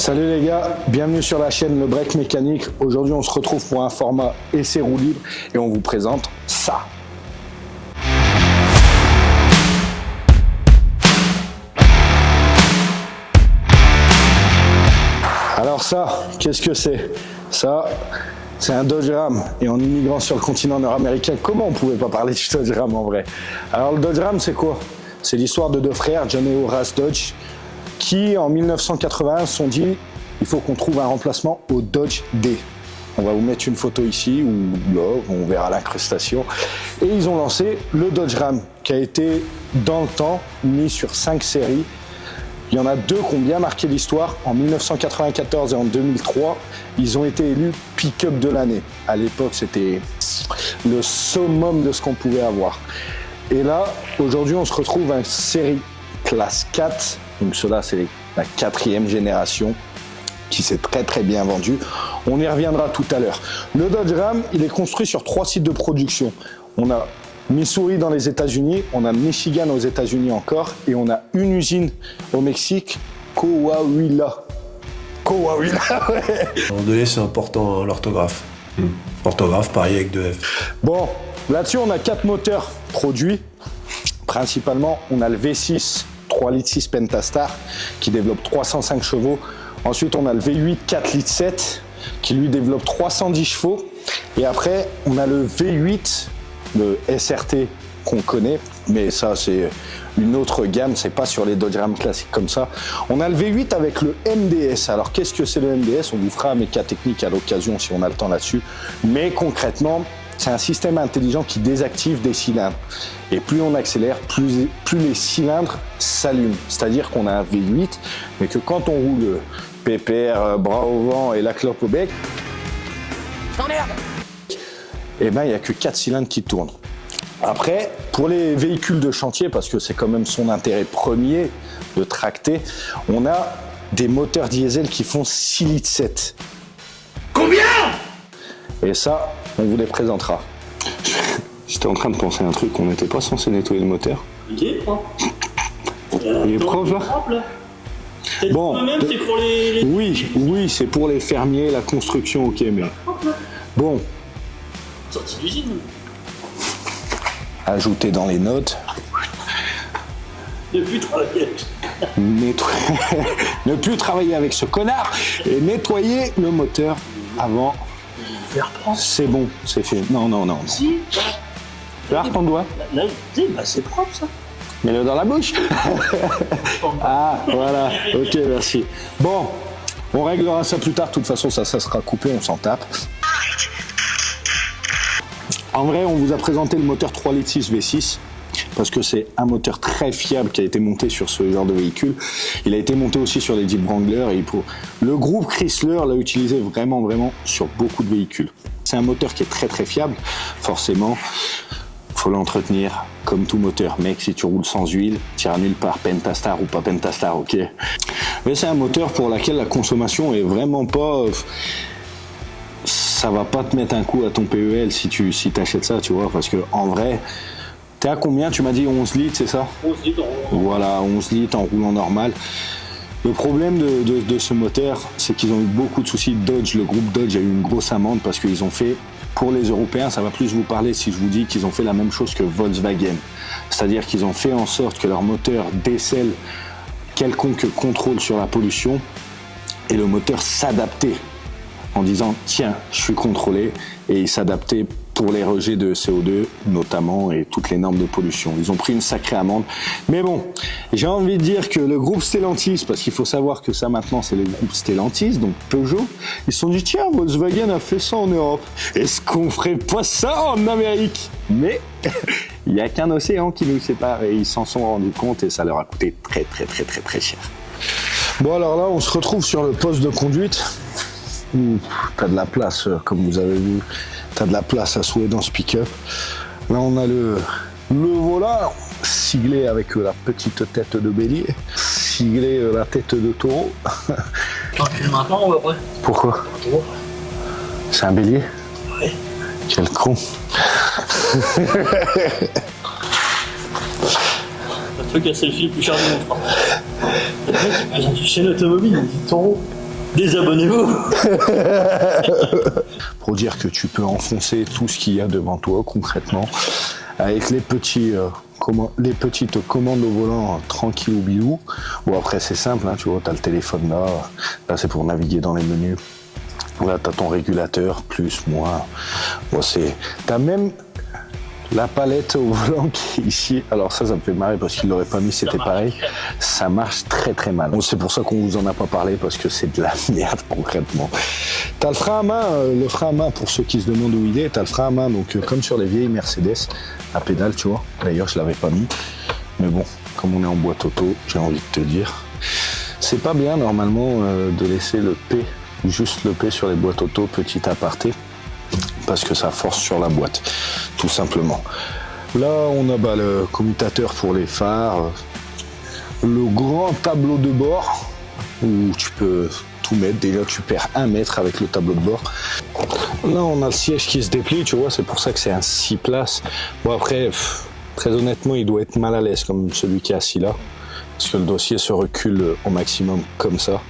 Salut les gars, bienvenue sur la chaîne Le Break Mécanique. Aujourd'hui on se retrouve pour un format essai roue libre et on vous présente ça. Alors ça, qu'est-ce que c'est? Ça, c'est un Dodge Ram. Et en immigrant sur le continent nord-américain, comment on pouvait pas parler du Dodge Ram en vrai? Alors le Dodge Ram c'est quoi? C'est l'histoire de deux frères, John et Horace Dodge, qui en 1981 se sont dit il faut qu'on trouve un remplacement au Dodge D. On va vous mettre une photo ici ou là, on verra l'incrustation. Et ils ont lancé le Dodge Ram qui a été dans le temps mis sur 5 séries. Il y en a deux qui ont bien marqué l'histoire. En 1994 et en 2003, ils ont été élus pick-up de l'année. À l'époque, c'était le summum de ce qu'on pouvait avoir. Et là, aujourd'hui, on se retrouve à une série classe 4. Donc cela, c'est la 4e génération qui s'est très bien vendue. On y reviendra tout à l'heure. Le Dodge Ram, il est construit sur 3 sites de production. On a Missouri dans les États-Unis, on a Michigan aux États-Unis encore, et on a une usine au Mexique, Coahuila. Coahuila, ouais. À un moment donné, c'est important hein, l'orthographe. Orthographe, pareil avec 2 F. Bon, là-dessus, on a 4 moteurs produits. Principalement, on a le V6 3,6 litres Pentastar qui développe 305 chevaux. Ensuite, on a le V8 4,7 litres qui lui développe 310 chevaux. Et après, on a le V8, le SRT qu'on connaît, mais ça, c'est une autre gamme, c'est pas sur les Dodge Ram classiques comme ça. On a le V8 avec le MDS. Alors, qu'est-ce que c'est le MDS? On vous fera un méca technique à l'occasion si on a le temps là-dessus. Mais concrètement, c'est un système intelligent qui désactive des cylindres. Et plus on accélère, plus les cylindres s'allument. C'est-à-dire qu'on a un V8, mais que quand on roule pépère, bras au vent et la clope au bec, eh ben, il n'y a que 4 cylindres qui tournent. Après, pour les véhicules de chantier, parce que c'est quand même son intérêt premier de tracter, on a des moteurs diesel qui font 6,7 litres. Combien? Et ça, on vous les présentera. J'étais en train de penser à un truc, on n'était pas censé nettoyer le moteur. Il est propre. Il est propre là? Bon, même, c'est pour les... Oui, c'est pour les fermiers, la construction, ok, mais... Bon. Sortie d'usine. Ajoutez dans les notes. Ne plus travailler. Ne plus travailler avec ce connard et nettoyer le moteur avant. Faire propre. C'est bon, c'est fait. Non. Si. Là, ton doigt. Là, c'est propre ça. Mets-le dans la bouche. Ah, voilà. Ok, merci. Bon, on réglera ça plus tard. De toute façon, ça sera coupé, on s'en tape. En vrai, on vous a présenté le moteur 3,6 litres V6 parce que c'est un moteur très fiable qui a été monté sur ce genre de véhicule. Il a été monté aussi sur les Jeep Wrangler et le groupe Chrysler l'a utilisé vraiment sur beaucoup de véhicules. C'est un moteur qui est très fiable, forcément. Faut l'entretenir comme tout moteur. Mec, si tu roules sans huile, tu iras nulle part, Pentastar ou pas Pentastar, ok. Mais c'est un moteur pour lequel la consommation est vraiment pas... Ça va pas te mettre un coup à ton PEL si t'achètes ça, tu vois, parce que en vrai, t'es à combien? Tu m'as dit 11 litres, c'est ça? 11 litres en roulant. Voilà, 11 litres en roulant normal. Le problème de ce moteur, c'est qu'ils ont eu beaucoup de soucis. Dodge, le groupe Dodge a eu une grosse amende parce qu'ils ont fait, pour les Européens, ça va plus vous parler si je vous dis qu'ils ont fait la même chose que Volkswagen. C'est-à-dire qu'ils ont fait en sorte que leur moteur décèle quelconque contrôle sur la pollution et le moteur s'adaptait en disant tiens, je suis contrôlé, et il s'adaptait pour les rejets de CO2 notamment et toutes les normes de pollution. Ils ont pris une sacrée amende. Mais bon, j'ai envie de dire que le groupe Stellantis, parce qu'il faut savoir que ça maintenant c'est le groupe Stellantis, donc Peugeot, ils se sont dit tiens, Volkswagen a fait ça en Europe. Est-ce qu'on ferait pas ça en Amérique? Mais il n'y a qu'un océan qui nous sépare et ils s'en sont rendus compte et ça leur a coûté très cher. Bon alors là, on se retrouve sur le poste de conduite. T'as de la place, comme vous avez vu, t'as de la place à souhait dans ce pick-up. Là, on a le volant siglé avec la petite tête de bélier, siglé la tête de taureau. T'en fais maintenant ou après? Pourquoi? C'est un bélier? Ouais. Quel con. Ça te fait casser le fil plus cher du monde. Le mec, il vient du chaîne automobile, il dit taureau. Désabonnez-vous. Pour dire que tu peux enfoncer tout ce qu'il y a devant toi concrètement avec les petites commandes au volant tranquille ou bilou. Bon après c'est simple, hein, tu vois, t'as le téléphone là c'est pour naviguer dans les menus. Là t'as ton régulateur, plus, moins. Bon, t'as même la palette au volant qui est ici. Alors ça me fait marrer parce qu'il l'aurait pas mis, c'était pareil. Ça marche très très mal. Bon, c'est pour ça qu'on vous en a pas parlé parce que c'est de la merde concrètement. T'as le frein à main pour ceux qui se demandent où il est. T'as le frein à main donc comme sur les vieilles Mercedes à pédale, tu vois. D'ailleurs je l'avais pas mis, mais bon, comme on est en boîte auto, j'ai envie de te dire, c'est pas bien normalement de laisser le P, juste le P sur les boîtes auto, petit aparté. Parce que ça force sur la boîte, tout simplement. Là, on a le commutateur pour les phares, le grand tableau de bord, où tu peux tout mettre. Déjà, tu perds 1 mètre avec le tableau de bord. Là, on a le siège qui se déplie, tu vois, c'est pour ça que c'est un 6 places. Bon, après, très honnêtement, il doit être mal à l'aise, comme celui qui est assis là. Parce que le dossier se recule au maximum comme ça.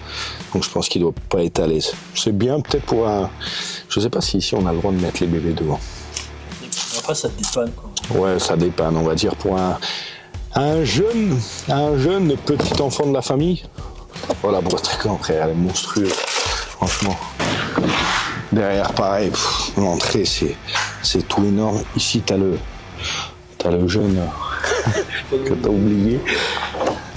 Donc je pense qu'il doit pas être à l'aise. C'est bien peut-être pour un... Je sais pas si ici on a le droit de mettre les bébés devant. Après ça te dépanne quoi. Ouais, ça dépanne, on va dire pour un jeune petit enfant de la famille. Oh la boîte à gants, frère, elle est monstrueuse. Franchement. Derrière pareil, l'entrée c'est tout énorme. Ici t'as le jeune que t'as oublié.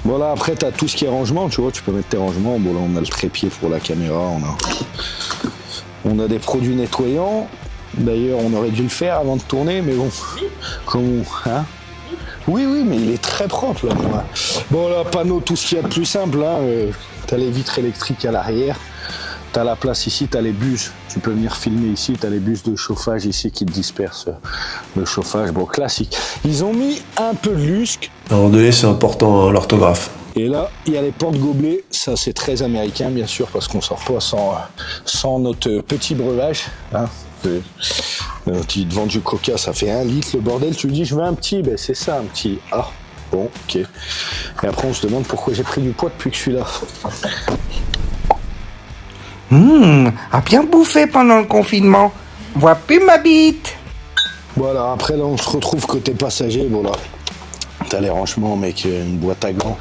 Bon là après t'as tout ce qui est rangement, tu vois, tu peux mettre tes rangements. Bon là on a le trépied pour la caméra, on a des produits nettoyants. D'ailleurs on aurait dû le faire avant de tourner, mais bon, comment, hein? Oui, mais il est très propre là. Bon là, panneau, tout ce qu'il y a de plus simple, hein, t'as les vitres électriques à l'arrière. T'as la place ici, t'as les bus, tu peux venir filmer ici, t'as les bus de chauffage ici qui te dispersent le chauffage, bon classique. Ils ont mis un peu de lusque. À un moment donné, c'est important l'orthographe. Et là, il y a les porte-gobelets, ça c'est très américain bien sûr, parce qu'on sort pas sans notre petit breuvage. Hein. Tu te vends du coca, ça fait 1 litre le bordel, tu lui dis je veux un petit, ben c'est ça un petit. Ah, bon, ok. Et après on se demande pourquoi j'ai pris du poids depuis que je suis là. A bien bouffé pendant le confinement. Vois plus ma bite. Voilà, après là on se retrouve côté passager, bon là, t'as les rangements mec, une boîte à gants.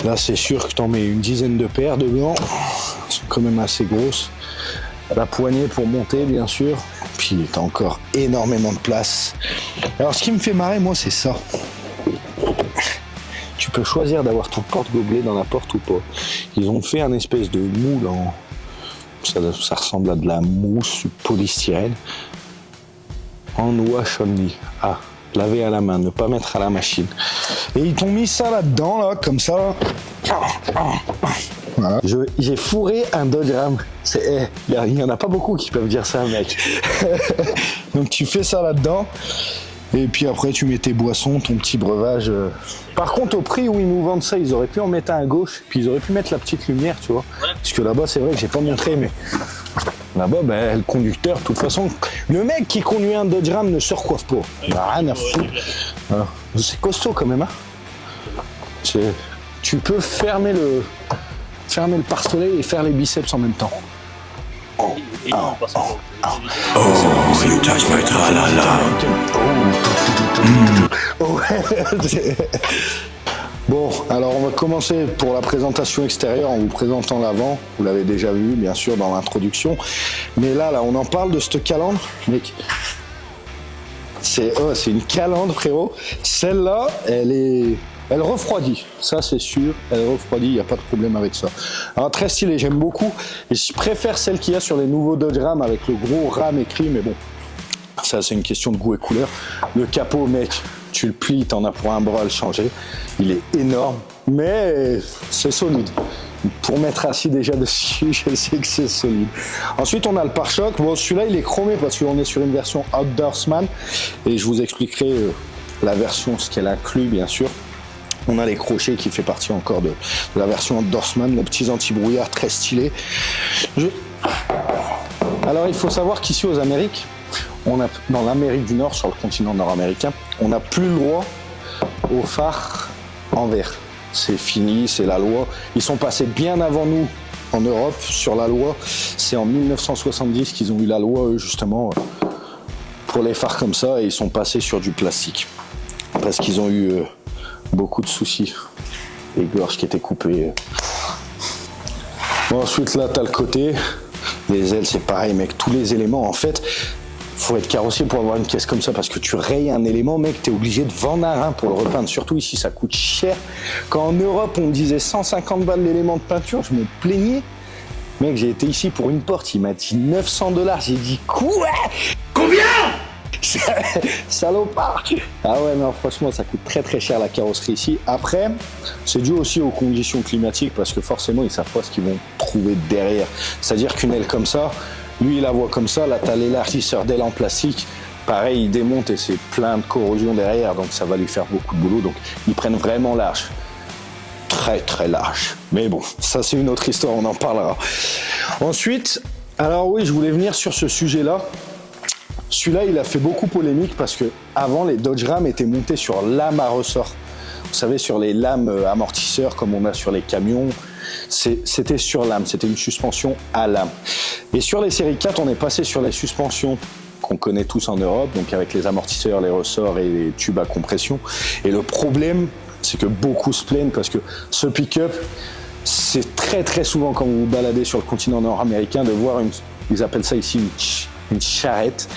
Là c'est sûr que t'en mets une dizaine de paires de gants, elles sont quand même assez grosses. La poignée pour monter bien sûr, puis t'as encore énormément de place. Alors ce qui me fait marrer moi c'est ça. Tu peux choisir d'avoir ton porte-gobelet dans la porte ou pas. Ils ont fait un espèce de moule en... Ça ressemble à de la mousse polystyrène. En wash only. Ah, laver à la main, ne pas mettre à la machine. Et ils t'ont mis ça là-dedans, là, comme ça. Voilà. J'ai fourré un Dodge Ram. Il n'y en a pas beaucoup qui peuvent dire ça, mec. Donc tu fais ça là-dedans. Et puis après, tu mets tes boissons, ton petit breuvage. Par contre, au prix où ils nous vendent ça, ils auraient pu en mettre un à gauche, puis ils auraient pu mettre la petite lumière, tu vois. Parce que là-bas, c'est vrai que j'ai pas montré, mais là-bas, ben, le conducteur, de toute façon, le mec qui conduit un Dodge Ram ne se recoiffe pas. Il n'a rien à foutre. Alors, c'est costaud quand même, hein. Tu peux fermer le pare-soleil et faire les biceps en même temps. Oh, you touch my tra-la-la. Bon, alors on va commencer pour la présentation extérieure en vous présentant l'avant. Vous l'avez déjà vu, bien sûr, dans l'introduction. Mais là, on en parle de cette calandre, mec. C'est une calandre, frérot. Celle-là, elle refroidit, ça c'est sûr, elle refroidit, il n'y a pas de problème avec ça. Alors très stylé, j'aime beaucoup, et je préfère celle qu'il y a sur les nouveaux Dodge Ram avec le gros Ram écrit, mais bon, ça c'est une question de goût et couleur. Le capot, mec, tu le plies, t'en as pour un bras à le changer, il est énorme, mais c'est solide. Pour m'être assis déjà dessus, je sais que c'est solide. Ensuite, on a le pare-choc. Bon, celui-là, il est chromé parce qu'on est sur une version Outdoorsman, et je vous expliquerai la version, ce qu'elle inclut, bien sûr. On a les crochets qui fait partie encore de la version Outdoorsman, les petits anti-brouillard très stylés. Alors il faut savoir qu'ici aux Amériques, dans l'Amérique du Nord, sur le continent nord-américain, on n'a plus le droit aux phares en verre. C'est fini, c'est la loi. Ils sont passés bien avant nous en Europe sur la loi. C'est en 1970 qu'ils ont eu la loi, eux, justement, pour les phares comme ça, et ils sont passés sur du plastique. Parce qu'ils ont eu beaucoup de soucis. Les gorges qui étaient coupées. Bon, ensuite, là, t'as le côté. Les ailes, c'est pareil, mec. Tous les éléments, en fait, faut être carrossier pour avoir une caisse comme ça, parce que tu rayes un élément, mec, t'es obligé de vendre un pour le repeindre. Surtout ici, ça coûte cher. Quand en Europe, on me disait 150 balles l'élément de peinture, je me plaignais. Mec, j'ai été ici pour une porte, il m'a dit 900 $. J'ai dit quoi? Combien? Salopard. Ah ouais, non, franchement, ça coûte très très cher la carrosserie ici. Après, c'est dû aussi aux conditions climatiques, parce que forcément, ils savent pas ce qu'ils vont trouver derrière. C'est-à-dire qu'une aile comme ça, lui, il la voit comme ça, là, t'as l'élargisseur d'aile en plastique. Pareil, il démonte et c'est plein de corrosion derrière, donc ça va lui faire beaucoup de boulot. Donc, ils prennent vraiment large. Très très large. Mais bon, ça c'est une autre histoire, on en parlera. Ensuite, alors oui, je voulais venir sur ce sujet-là. Celui-là, il a fait beaucoup polémique parce que avant, les Dodge Ram étaient montés sur lame à ressort. Vous savez, sur les lames amortisseurs comme on a sur les camions, c'était sur lame, c'était une suspension à lame. Et sur les séries 4, on est passé sur les suspensions qu'on connaît tous en Europe, donc avec les amortisseurs, les ressorts et les tubes à compression. Et le problème, c'est que beaucoup se plaignent parce que ce pick-up, c'est très très souvent quand vous vous baladez sur le continent nord-américain de voir ils appellent ça ici une charrette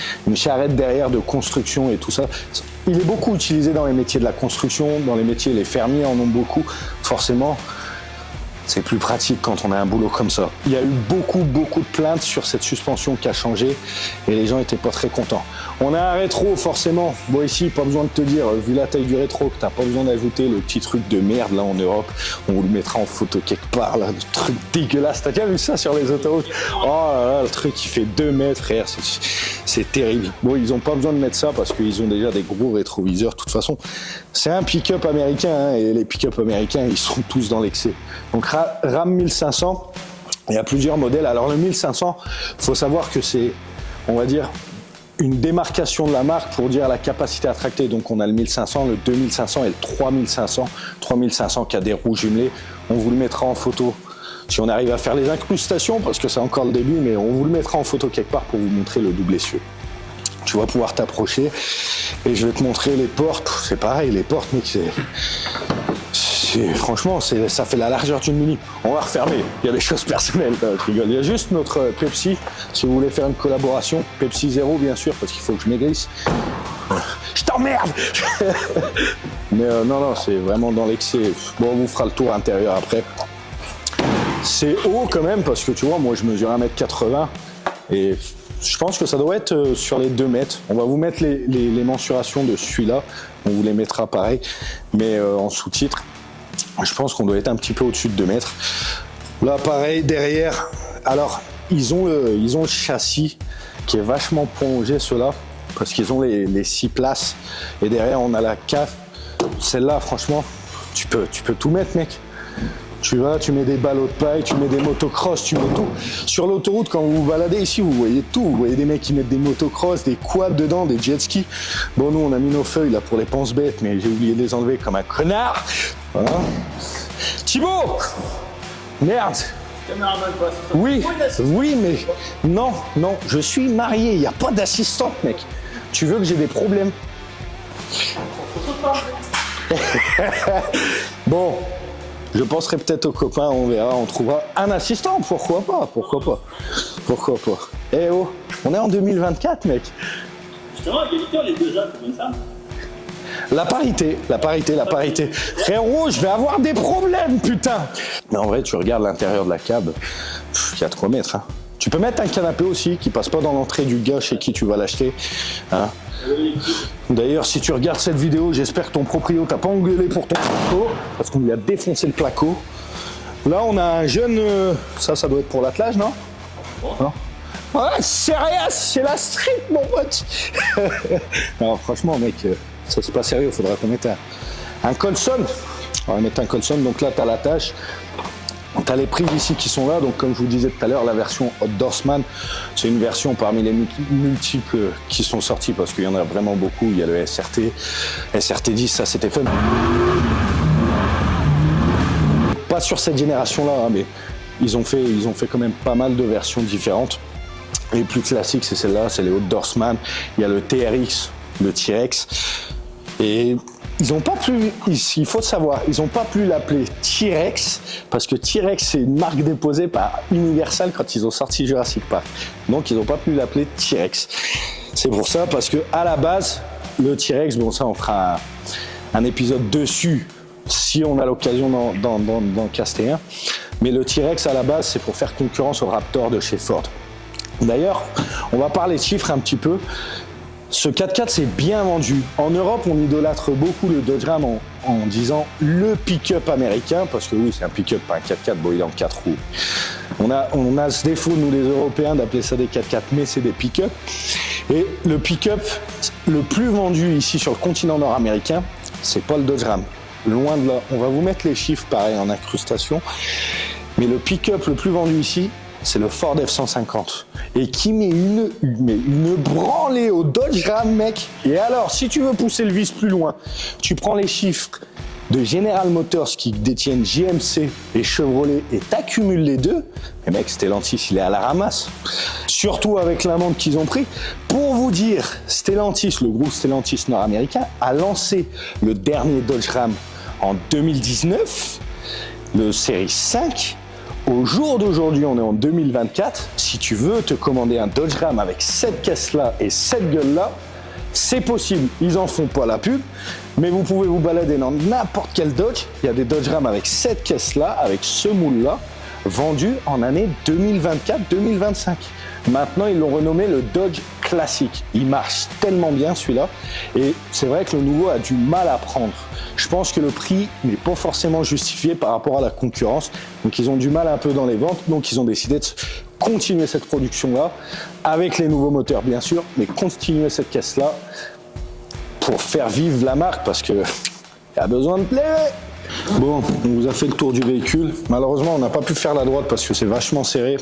derrière de construction et tout ça. Il est beaucoup utilisé dans les métiers de la construction, dans les métiers, les fermiers en ont beaucoup, forcément. C'est plus pratique quand on a un boulot comme ça. Il y a eu beaucoup de plaintes sur cette suspension qui a changé et les gens étaient pas très contents. On a un rétro, forcément. Bon, ici, pas besoin de te dire, vu la taille du rétro, que t'as pas besoin d'ajouter le petit truc de merde là en Europe. On vous le mettra en photo quelque part, là, le truc dégueulasse. T'as déjà vu ça sur les autoroutes? Oh là là, le truc qui fait 2 mètres, frère. C'est terrible. Bon, ils ont pas besoin de mettre ça parce qu'ils ont déjà des gros rétroviseurs. De toute façon, c'est un pick-up américain hein, et les pick-up américains, ils sont tous dans l'excès. Donc, Ram 1500, il y a plusieurs modèles. Alors le 1500, faut savoir que c'est, on va dire, une démarcation de la marque pour dire la capacité à tracter. Donc on a le 1500, le 2500 et le 3500. 3500 qui a des roues jumelées. On vous le mettra en photo si on arrive à faire les incrustations, parce que c'est encore le début, mais on vous le mettra en photo quelque part pour vous montrer le double essieu. Tu vas pouvoir t'approcher et je vais te montrer les portes. C'est pareil, les portes, mec, franchement, ça fait la largeur d'une Mini. On va refermer. Il y a des choses personnelles. Je rigole. Il y a juste notre Pepsi. Si vous voulez faire une collaboration, Pepsi Zéro, bien sûr, parce qu'il faut que je maigrisse. Je t'emmerde. Mais non, c'est vraiment dans l'excès. Bon, on vous fera le tour intérieur après. C'est haut quand même, parce que tu vois, moi, je mesure 1m80 et je pense que ça doit être sur les 2 mètres. On va vous mettre les mensurations de celui-là. On vous les mettra pareil, mais en sous-titre. Je pense qu'on doit être un petit peu au-dessus de 2 mètres. Là, pareil, derrière. Alors, ils ont le châssis qui est vachement prolongé, ceux-là, parce qu'ils ont les 6 places. Et derrière, on a la cave. Celle-là, franchement, tu peux tout mettre, mec. Tu vas, tu mets des ballots de paille, tu mets des motocross, tu mets tout. Sur l'autoroute, quand vous vous baladez ici, vous voyez tout. Vous voyez des mecs qui mettent des motocross, des quads dedans, des jet skis. Bon, nous, on a mis nos feuilles là pour les penses-bêtes, mais j'ai oublié de les enlever comme un connard. Voilà. Thibaut! Merde! Oui, mais non, je suis marié, il n'y a pas d'assistante, mec. Tu veux que j'ai des problèmes? Bon. Je penserai peut-être aux copains, on verra, on trouvera un assistant, pourquoi pas. Eh oh, on est en 2024, mec. Justement, à égalité, les 2 hommes, c'est comme ça. La parité. Frérot, je vais avoir des problèmes, putain. Mais en vrai, tu regardes l'intérieur de la cab, il y a de quoi mettre. Hein. Tu peux mettre un canapé aussi, qui passe pas dans l'entrée du gars chez qui tu vas l'acheter. Hein. D'ailleurs, si tu regardes cette vidéo, j'espère que ton proprio t'a pas engueulé pour ton placo, parce qu'on lui a défoncé le placo. Là, on a un jeune... Ça doit être pour l'attelage, non? Non. Ouais, sérieux, c'est la street, mon pote. Alors, franchement, mec, ça c'est pas sérieux, faudra qu'on mette un Colson. On va mettre un Colson, donc là, t'as l'attache. T'as les prises ici qui sont là, donc comme je vous disais tout à l'heure, la version Outdoorsman, c'est une version parmi les multiples qui sont sortis, parce qu'il y en a vraiment beaucoup. Il y a le SRT, SRT10, ça c'était fun. Pas sur cette génération-là, hein, mais ils ont fait quand même pas mal de versions différentes. Les plus classiques, c'est celle-là, c'est les Outdoorsman. Il y a le TRX, le T-Rex. Et ils n'ont pas pu, il faut savoir, ils n'ont pas pu l'appeler T-Rex parce que T-Rex, c'est une marque déposée par Universal quand ils ont sorti Jurassic Park. Donc, ils n'ont pas pu l'appeler T-Rex. C'est pour ça, parce que à la base, le T-Rex, bon, ça, on fera un épisode dessus si on a l'occasion d'en caster un. Mais le T-Rex, à la base, c'est pour faire concurrence au Raptor de chez Ford. D'ailleurs, on va parler de chiffres un petit peu. Ce 4x4 s'est bien vendu. En Europe, on idolâtre beaucoup le Dodge Ram en disant le pick-up américain, parce que oui, c'est un pick-up, pas un 4x4, bon, il est en 4 roues. On a ce défaut, nous les Européens, d'appeler ça des 4x4, mais c'est des pick-up. Et le pick-up le plus vendu ici sur le continent nord-américain, c'est pas le Dodge Ram. Loin de là. On va vous mettre les chiffres, pareil, en incrustation. Mais le pick-up le plus vendu ici, c'est le Ford F-150. Et qui met une branlée au Dodge Ram, mec. Et alors, si tu veux pousser le vice plus loin, tu prends les chiffres de General Motors qui détiennent GMC et Chevrolet et t'accumules les deux. Mais mec, Stellantis, il est à la ramasse. Surtout avec l'amende qu'ils ont pris. Pour vous dire, Stellantis, le groupe Stellantis nord-américain, a lancé le dernier Dodge Ram en 2019, le Série 5. Au jour d'aujourd'hui, on est en 2024. Si tu veux te commander un Dodge Ram avec cette caisse-là et cette gueule-là, c'est possible. Ils en font pas la pub, mais vous pouvez vous balader dans n'importe quel Dodge. Il y a des Dodge Ram avec cette caisse-là, avec ce moule-là, vendus en année 2024-2025. Maintenant, ils l'ont renommé le Dodge Classic. Il marche tellement bien celui-là. Et c'est vrai que le nouveau a du mal à prendre. Je pense que le prix n'est pas forcément justifié par rapport à la concurrence. Donc ils ont du mal un peu dans les ventes. Donc ils ont décidé de continuer cette production-là avec les nouveaux moteurs bien sûr, mais continuer cette caisse-là pour faire vivre la marque parce que y a besoin de plaire. Bon, on vous a fait le tour du véhicule. Malheureusement, on n'a pas pu faire la droite parce que c'est vachement serré.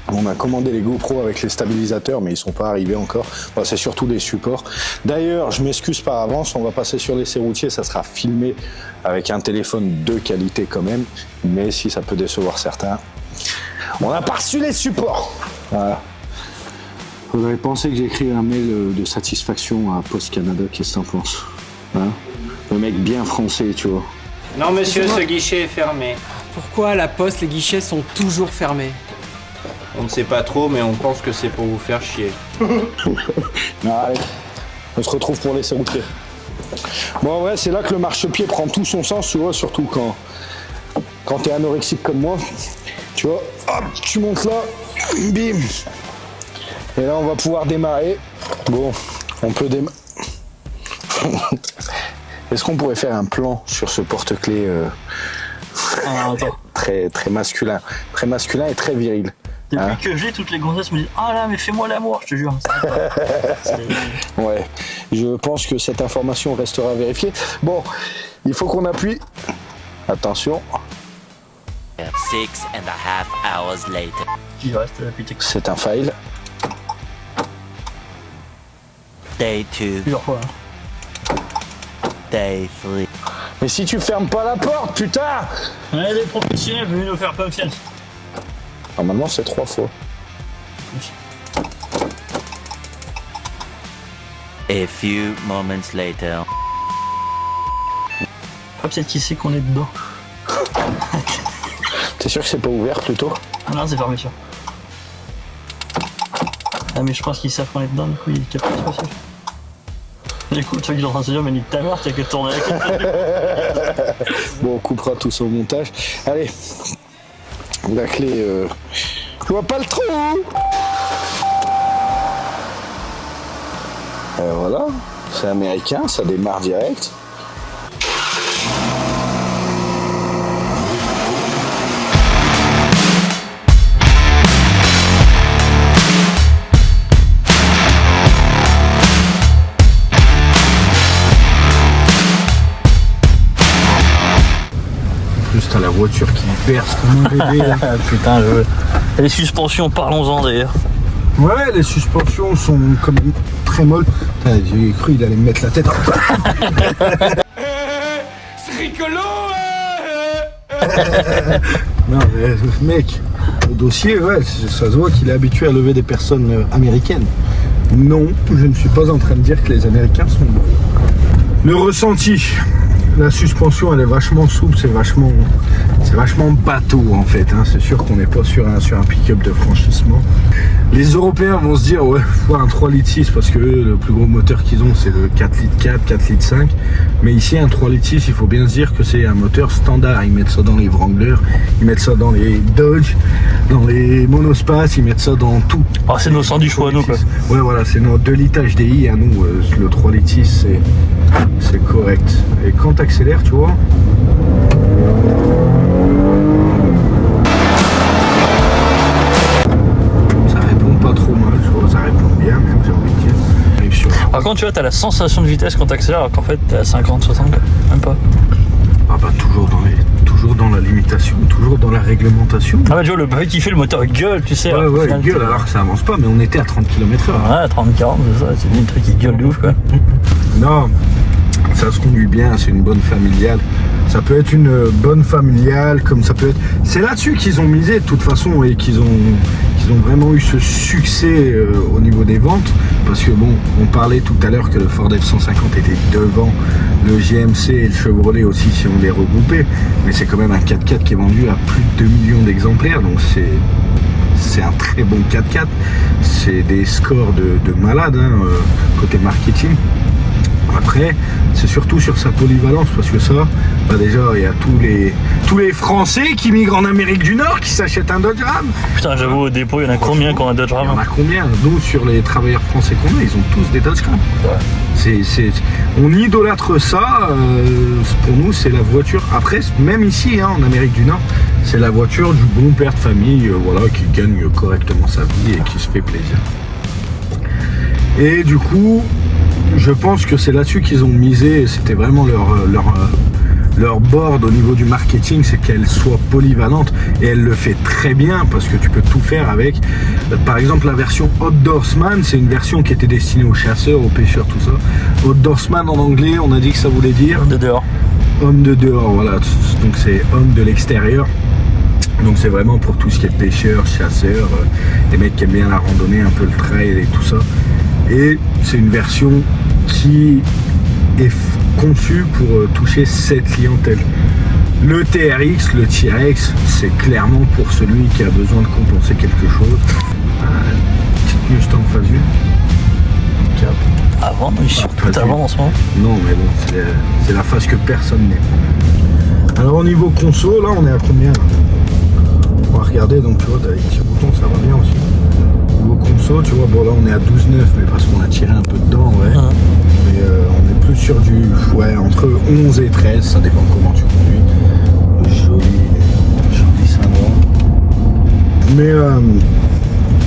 On a commandé les GoPro avec les stabilisateurs, mais ils sont pas arrivés encore. Bon, c'est surtout des supports. D'ailleurs, je m'excuse par avance, on va passer sur l'essai routier, ça sera filmé avec un téléphone de qualité quand même, mais si ça peut décevoir certains, on n'a pas reçu les supports. Voilà. Vous avez pensé que j'ai écrit un mail de satisfaction à Post Canada, qu'est-ce que t'en penses, hein? Le mec bien français, tu vois. Non monsieur, ce guichet est fermé. Pourquoi à la poste les guichets sont toujours fermés? On ne sait pas trop, mais on pense que c'est pour vous faire chier. Non, allez, on se retrouve pour l'essai routier. Bon ouais, c'est là que le marchepied prend tout son sens, tu vois, surtout quand t'es anorexique comme moi. Tu vois, hop, tu montes là, bim. Et là, on va pouvoir démarrer. Bon, on peut démarrer. Est-ce qu'on pourrait faire un plan sur ce porte-clés très masculin et très viril? Depuis que j'ai, toutes les gonzesses me disent « Ah là, mais fais-moi l'amour, je te jure. » Ouais, je pense que cette information restera vérifiée. Bon, il faut qu'on appuie. Attention. 6.5 hours later. Il reste la petite C'est un fail. Day 2. plusieurs fois. Day 3. Mais si tu fermes pas la porte, putain! On est des professionnels, venus nous faire confiance. Normalement, c'est 3 fois. A few moments later. Pas peut-être qui sait qu'on est dedans. T'es sûr que c'est pas ouvert plutôt? Ah non, c'est fermé sûr. Ah mais je pense qu'ils savent qu'on est dedans, du coup ils captent pas ça. Du coup, toi qui es en train de se dire, mais nique ta mère, t'as qu'à tourner la clé. Bon, on coupera tout ça au montage. Allez, la clé, je vois pas le trou. Et voilà, c'est américain, ça démarre direct. T'as la voiture qui berce comme un bébé là. Putain, les suspensions, parlons-en d'ailleurs. Ouais, les suspensions sont comme très molles. J'ai cru qu'il allait me mettre la tête. C'est rigolo Non, mais mec, le dossier, ouais, ça se voit qu'il est habitué à lever des personnes américaines. Non, je ne suis pas en train de dire que les Américains sont bons. Le ressenti, la suspension, elle est vachement souple, c'est vachement bateau en fait. Hein. C'est sûr qu'on n'est pas sur un pick-up de franchissement. Les Européens vont se dire, ouais, faut un 3 litres 6 parce que le plus gros moteur qu'ils ont, c'est le 4 litres 4, 4 litres 5. Mais ici, un 3 litres 6, il faut bien se dire que c'est un moteur standard. Ils mettent ça dans les Wrangler, ils mettent ça dans les Dodge, dans les monospaces, ils mettent ça dans tout. Ah, c'est nos 100 du choix, nous, quoi. Ouais, voilà, c'est nos 2 litres HDI à nous. Le 3 litres 6, c'est correct. Et quand tu accélères, tu vois, ça répond pas trop mal, tu vois, ça répond bien, même, j'ai envie de dire. Par contre, tu vois, t'as la sensation de vitesse quand t'accélères, alors qu'en fait, t'es à 50, 60, même pas. Ah bah, toujours dans la limitation, toujours dans la réglementation. Ah bah, tu vois, le bug qui fait le moteur gueule, tu sais. Ouais, il gueule alors que ça avance pas, mais on était à 30 km/h. Ouais, 30, 40, c'est ça, c'est des trucs qui gueulent de ouf, quoi. Non, ça se conduit bien, c'est une bonne familiale. Ça peut être une bonne familiale, comme ça peut être... C'est là-dessus qu'ils ont misé de toute façon et qu'ils ont vraiment eu ce succès au niveau des ventes. Parce que bon, on parlait tout à l'heure que le Ford F-150 était devant le GMC et le Chevrolet aussi si on les regroupait. Mais c'est quand même un 4x4 qui est vendu à plus de 2 millions d'exemplaires. Donc c'est un très bon 4x4. C'est des scores de malade hein, côté marketing. Après, c'est surtout sur sa polyvalence parce que ça, bah déjà, il y a tous les Français qui migrent en Amérique du Nord qui s'achètent un Dodge Ram. Putain, j'avoue, au dépôt, il y en a combien qui ont un Dodge Ram? Il y en a combien? Nous, sur les travailleurs français qu'on a, ils ont tous des Dodge Ram. Ouais. On idolâtre ça. Pour nous, c'est la voiture. Après, même ici, hein, en Amérique du Nord, c'est la voiture du bon père de famille, voilà, qui gagne correctement sa vie et qui se fait plaisir. Et du coup, je pense que c'est là-dessus qu'ils ont misé, c'était vraiment leur board au niveau du marketing, c'est qu'elle soit polyvalente et elle le fait très bien parce que tu peux tout faire avec. Par exemple, la version Outdoorsman, c'est une version qui était destinée aux chasseurs, aux pêcheurs, tout ça. Outdoorsman en anglais, on a dit que ça voulait dire homme de dehors. Homme de dehors, voilà. Donc c'est homme de l'extérieur. Donc c'est vraiment pour tout ce qui est pêcheurs, chasseurs, les mecs qui aiment bien la randonnée, un peu le trail et tout ça. Et c'est une version qui est conçue pour toucher cette clientèle. Le TRX, le T-Rex, c'est clairement pour celui qui a besoin de compenser quelque chose. Petite Mustang phase 1. Cap. Avant, non, surtout avant en ce moment. Non, mais bon, c'est la phase que personne n'aime. Alors au niveau conso, là on est à combien là? On va regarder, donc tu vois, t'as les petits boutons, ça va bien aussi. Niveau conso, tu vois, bon là on est à 12,9, mais parce qu'on a tiré un peu dedans, ouais. Mais on est plus sur du, ouais, entre 11 et 13, ça dépend comment tu conduis. Joli syndrome. Mais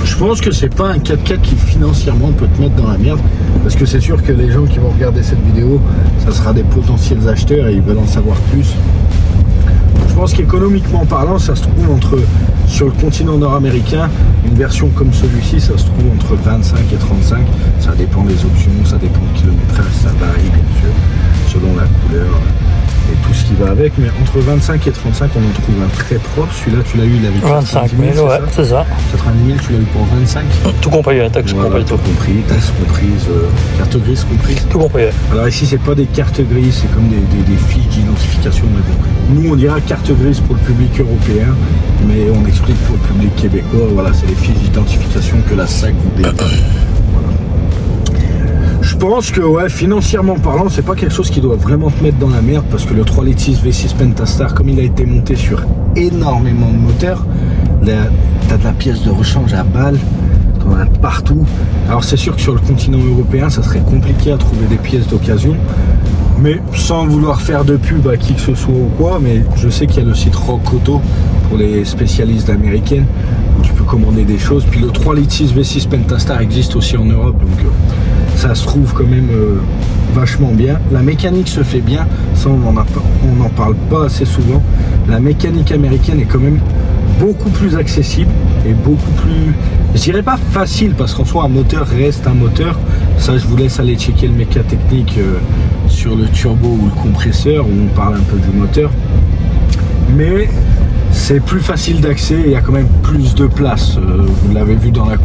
je pense que c'est pas un 4x4 qui financièrement peut te mettre dans la merde, parce que c'est sûr que les gens qui vont regarder cette vidéo, ça sera des potentiels acheteurs et ils veulent en savoir plus. Je pense qu'économiquement parlant, ça se trouve sur le continent nord-américain, une version comme celui-ci, ça se trouve entre 25 et 35. Ça dépend des options, ça dépend du kilométrage, ça varie bien sûr, selon la couleur et tout ce qui va avec. Mais entre 25 et 35, on en trouve un très propre. Celui-là, tu l'as eu, il avait 25 000, ouais, c'est ça. 90 000, tu l'as eu pour 25. Tout compris, taxe voilà, comprise. Tout compris, taxe comprise, carte grise comprise. Tout compris, ouais. Alors ici, c'est pas des cartes grises, c'est comme des fiches d'identification. Nous, on dira carte grise pour le public européen, mais on explique pour le public québécois. Voilà, c'est les fiches d'identification que la SAC vous détient. Je pense que ouais, financièrement parlant, c'est pas quelque chose qui doit vraiment te mettre dans la merde, parce que le 3 litres 6 V6 Pentastar, comme il a été monté sur énormément de moteurs, t'as de la pièce de rechange à balles, t'en as partout. Alors c'est sûr que sur le continent européen, ça serait compliqué à trouver des pièces d'occasion, mais sans vouloir faire de pub à qui que ce soit ou quoi, mais je sais qu'il y a le site Rock Auto pour les spécialistes américaines, où tu peux commander des choses. Puis le 3 litres 6 V6 Pentastar existe aussi en Europe, donc ça se trouve quand même vachement bien. La mécanique se fait bien, ça on n'en parle pas assez souvent. La mécanique américaine est quand même beaucoup plus accessible et beaucoup plus, je dirais pas facile, parce qu'en soi un moteur reste un moteur. Ça, je vous laisse aller checker le méca technique sur le turbo ou le compresseur, où on parle un peu du moteur. mais c'est plus facile d'accès, il y a quand même plus de place. Vous l'avez vu dans la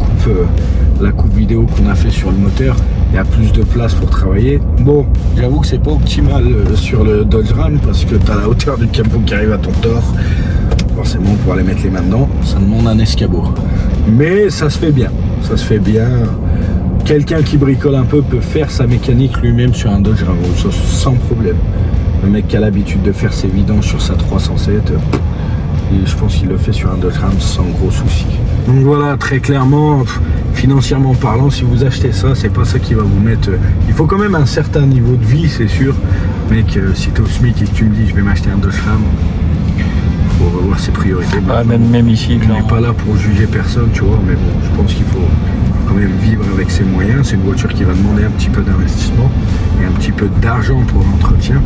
coupe vidéo qu'on a fait sur le moteur, il y a plus de place pour travailler. Bon, j'avoue que c'est pas optimal sur le Dodge Ram parce que tu as la hauteur du capot qui arrive à ton torse. Forcément, pour aller mettre les mains dedans, ça demande un escabeau. Mais ça se fait bien, ça se fait bien. Quelqu'un qui bricole un peu peut faire sa mécanique lui-même sur un Dodge Ram sans problème. Le mec qui a l'habitude de faire ses vidanges sur sa 307, et je pense qu'il le fait sur un Dodge Ram sans gros soucis. Donc voilà, très clairement, financièrement parlant, si vous achetez ça, c'est pas ça qui va vous mettre... Il faut quand même un certain niveau de vie, c'est sûr. Mec, si t'es au SMIC et que tu me dis je vais m'acheter un Dodge Ram, faut revoir ses priorités. Ouais, même ici, on n'est pas là pour juger personne, tu vois, mais bon, je pense qu'il faut quand même vivre avec ses moyens. C'est une voiture qui va demander un petit peu d'investissement et un petit peu d'argent pour l'entretien.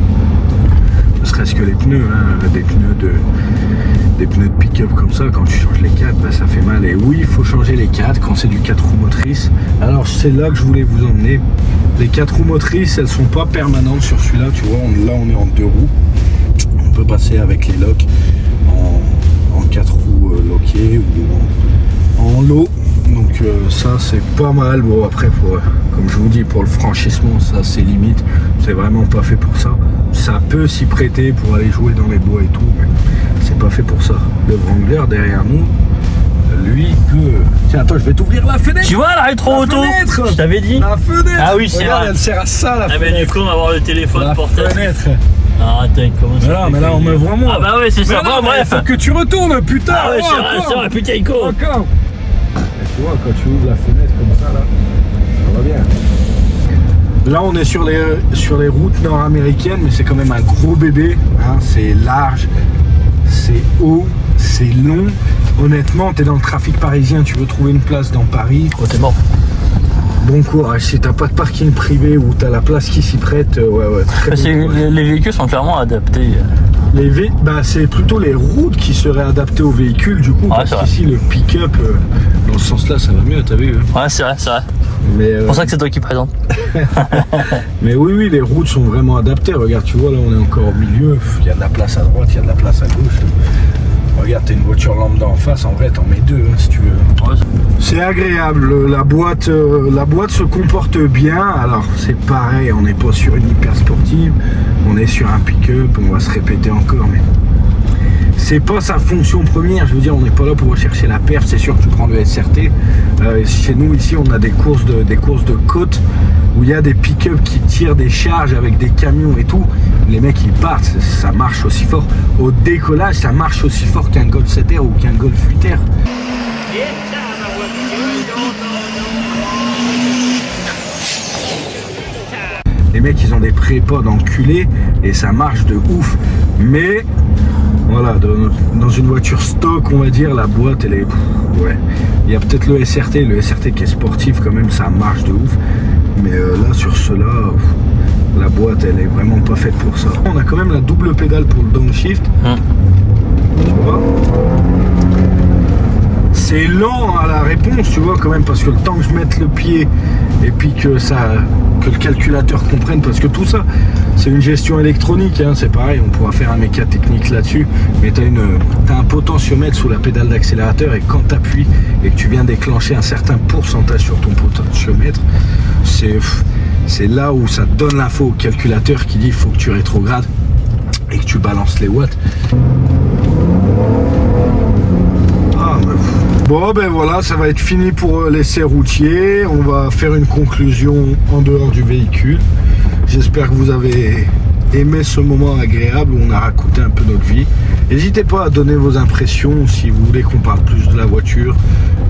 Ne serait-ce que les pneus, hein, des pneus de pick-up comme ça, quand tu changes les cadres, bah, ça fait mal. Et oui, il faut changer les cadres quand c'est du 4 roues motrices. Alors c'est là que je voulais vous emmener. Les 4 roues motrices, elles sont pas permanentes sur celui-là, tu vois. Là, on est en 2 roues. On peut passer avec les locks en 4 roues lockées ou en lot. Donc ça c'est pas mal. Bon après comme je vous dis, pour le franchissement, ça c'est limite, c'est vraiment pas fait pour ça. Ça peut s'y prêter pour aller jouer dans les bois et tout, mais c'est pas fait pour ça. Le Wrangler derrière nous, lui peut... Tiens attends, je vais t'ouvrir la fenêtre. Tu vois la rétro-auto, je t'avais dit. La fenêtre. Ah oui, c'est regarde, vrai. elle sert à ça la fenêtre. Ah mais du coup on va avoir le téléphone La portable. fenêtre. Ah attends, comment ça Mais là on me voit moi. Ah bah ouais, c'est ça. Bon bref. Faut que tu retournes, putain. Ah ouais, c'est vrai, putain, Ico. Encore. Tu vois, quand tu ouvres la fenêtre comme ça, là, ça va bien. Là, on est sur les routes nord-américaines, mais c'est quand même un gros bébé. Hein, c'est large, c'est haut, c'est long. Honnêtement, t'es dans le trafic parisien, tu veux trouver une place dans Paris. Oh, t'es mort. Bon courage, si t'as pas de parking privé ou t'as la place qui s'y prête, ouais, très bon courage. Les véhicules sont clairement adaptés. C'est plutôt les routes qui seraient adaptées aux véhicules du coup, parce qu'ici le pick-up, dans ce sens-là, ça va mieux, t'as vu. Ouais, c'est vrai, c'est vrai. Mais, c'est pour ça que c'est toi qui présente. Mais oui, les routes sont vraiment adaptées. Regarde, tu vois, là, on est encore au milieu. Il y a de la place à droite, il y a de la place à gauche. Regarde, t'as une voiture lambda en face, en vrai, t'en mets 2 hein, si tu veux. Ouais. C'est agréable, la boîte se comporte bien. Alors, c'est pareil, on n'est pas sur une hyper sportive, on est sur un pick-up, on va se répéter encore, mais c'est pas sa fonction première. Je veux dire, on n'est pas là pour rechercher la perf. C'est sûr que tu prends le SRT. Chez nous, ici, on a des courses de côte où il y a des pick-up qui tirent des charges avec des camions et tout. Les mecs, ils partent, ça marche aussi fort. Au décollage, ça marche aussi fort qu'un Golf 7R ou qu'un Golf 8R. Les mecs, ils ont des prépods d'enculés et ça marche de ouf. Mais voilà, dans une voiture stock, on va dire, la boîte, elle est... Ouais. Il y a peut-être le SRT qui est sportif quand même, ça marche de ouf. Mais là, sur cela, la boîte, elle est vraiment pas faite pour ça. On a quand même la double pédale pour le downshift. Tu vois ? C'est lent à la réponse, tu vois, quand même, parce que le temps que je mette le pied et puis que le calculateur comprenne, parce que tout ça, c'est une gestion électronique, hein, c'est pareil, on pourra faire un méca technique là-dessus, mais t'as un potentiomètre sous la pédale d'accélérateur et quand t'appuies et que tu viens déclencher un certain pourcentage sur ton potentiomètre, c'est là où ça donne l'info au calculateur qui dit il faut que tu rétrogrades et que tu balances les watts. Bon ben voilà, ça va être fini pour l'essai routier. On va faire une conclusion en dehors du véhicule. J'espère que vous avez aimé ce moment agréable où on a raconté un peu notre vie. N'hésitez pas à donner vos impressions si vous voulez qu'on parle plus de la voiture,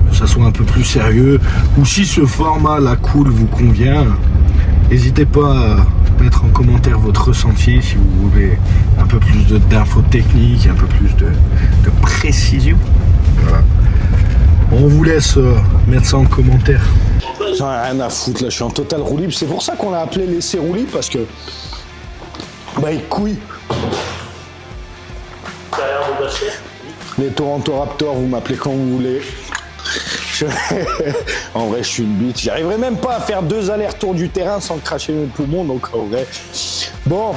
que ça soit un peu plus sérieux, ou si ce format la cool vous convient. N'hésitez pas à mettre en commentaire votre ressenti si vous voulez un peu plus d'infos techniques, un peu plus de précision. Voilà. On vous laisse mettre ça en commentaire. J'en ai rien à foutre là, je suis en total roue libre. C'est pour ça qu'on l'a appelé l'essai roue libre parce que... Bah il couille. Les Toronto Raptors, vous m'appelez quand vous voulez. En vrai, je suis une bite. J'arriverai même pas à faire 2 allers-retours du terrain sans cracher mes poumons, donc en vrai. Bon,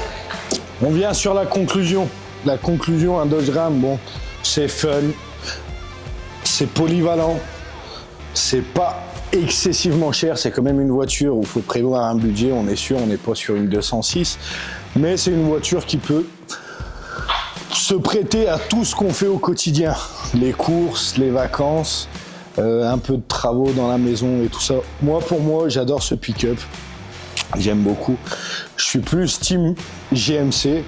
on vient sur la conclusion. la conclusion, un Dodge Ram, bon, c'est fun, c'est polyvalent, c'est pas excessivement cher, c'est quand même une voiture où il faut prévoir un budget, on est sûr, on n'est pas sur une 206, mais c'est une voiture qui peut se prêter à tout ce qu'on fait au quotidien, les courses, les vacances, un peu de travaux dans la maison et tout ça. Pour moi, j'adore ce pick-up, j'aime beaucoup. Je suis plus team GMC,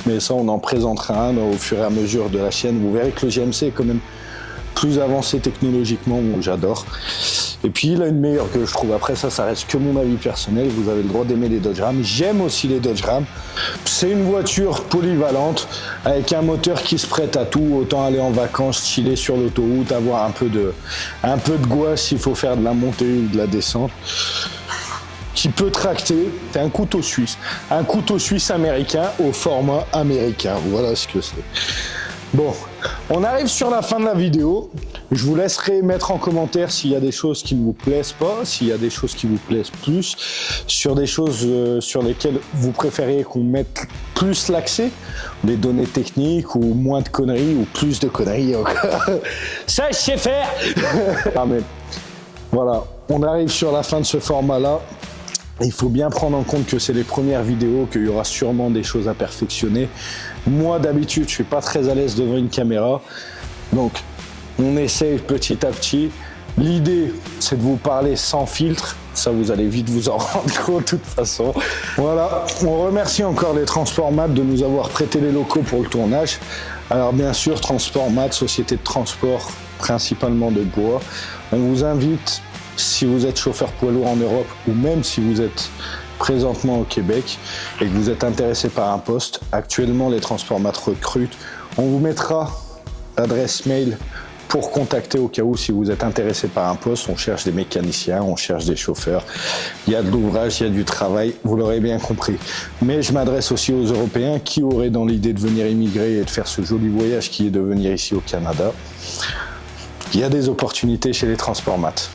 mais ça on en présentera un au fur et à mesure de la chaîne. Vous verrez que le GMC est quand même plus avancé technologiquement, j'adore. Et puis il a une meilleure que je trouve. Après ça reste que mon avis personnel. Vous avez le droit d'aimer les Dodge Ram. J'aime aussi les Dodge Ram. C'est une voiture polyvalente avec un moteur qui se prête à tout. Autant aller en vacances, chiller sur l'autoroute, avoir un peu de gouache s'il faut faire de la montée ou de la descente. Qui peut tracter. C'est un couteau suisse. Un couteau suisse américain au format américain. Voilà ce que c'est. Bon, on arrive sur la fin de la vidéo. Je vous laisserai mettre en commentaire s'il y a des choses qui ne vous plaisent pas, s'il y a des choses qui vous plaisent plus, sur des choses sur lesquelles vous préférez qu'on mette plus l'accès, des données techniques ou moins de conneries ou plus de conneries encore. Ça, je sais faire. Ah, mais voilà, on arrive sur la fin de ce format-là. Il faut bien prendre en compte que c'est les premières vidéos, qu'il y aura sûrement des choses à perfectionner. Moi, d'habitude, je suis pas très à l'aise devant une caméra. Donc, on essaye petit à petit. L'idée, c'est de vous parler sans filtre. Ça, vous allez vite vous en rendre compte de toute façon. Voilà, on remercie encore les Transport Mat de nous avoir prêté les locaux pour le tournage. Alors, bien sûr, Transport Mat, société de transport, principalement de bois. On vous invite, si vous êtes chauffeur poids lourd en Europe ou même si vous êtes présentement au Québec et que vous êtes intéressé par un poste, actuellement les Transport Mat recrutent. On vous mettra l'adresse mail pour contacter au cas où si vous êtes intéressé par un poste. On cherche des mécaniciens, on cherche des chauffeurs. Il y a de l'ouvrage, il y a du travail, vous l'aurez bien compris. Mais je m'adresse aussi aux Européens qui auraient dans l'idée de venir immigrer et de faire ce joli voyage qui est de venir ici au Canada. Il y a des opportunités chez les Transport Mat.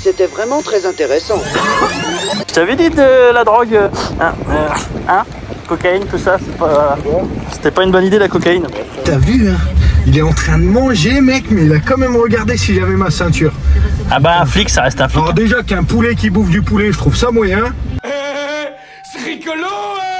C'était vraiment très intéressant. Je t'avais dit de la drogue, cocaïne, tout ça, c'était pas une bonne idée la cocaïne. T'as vu, hein? Il est en train de manger, mec, mais il a quand même regardé si j'avais ma ceinture. Ah bah un flic, ça reste un flic. Alors déjà qu'un poulet qui bouffe du poulet, je trouve ça moyen. C'est rigolo, hein?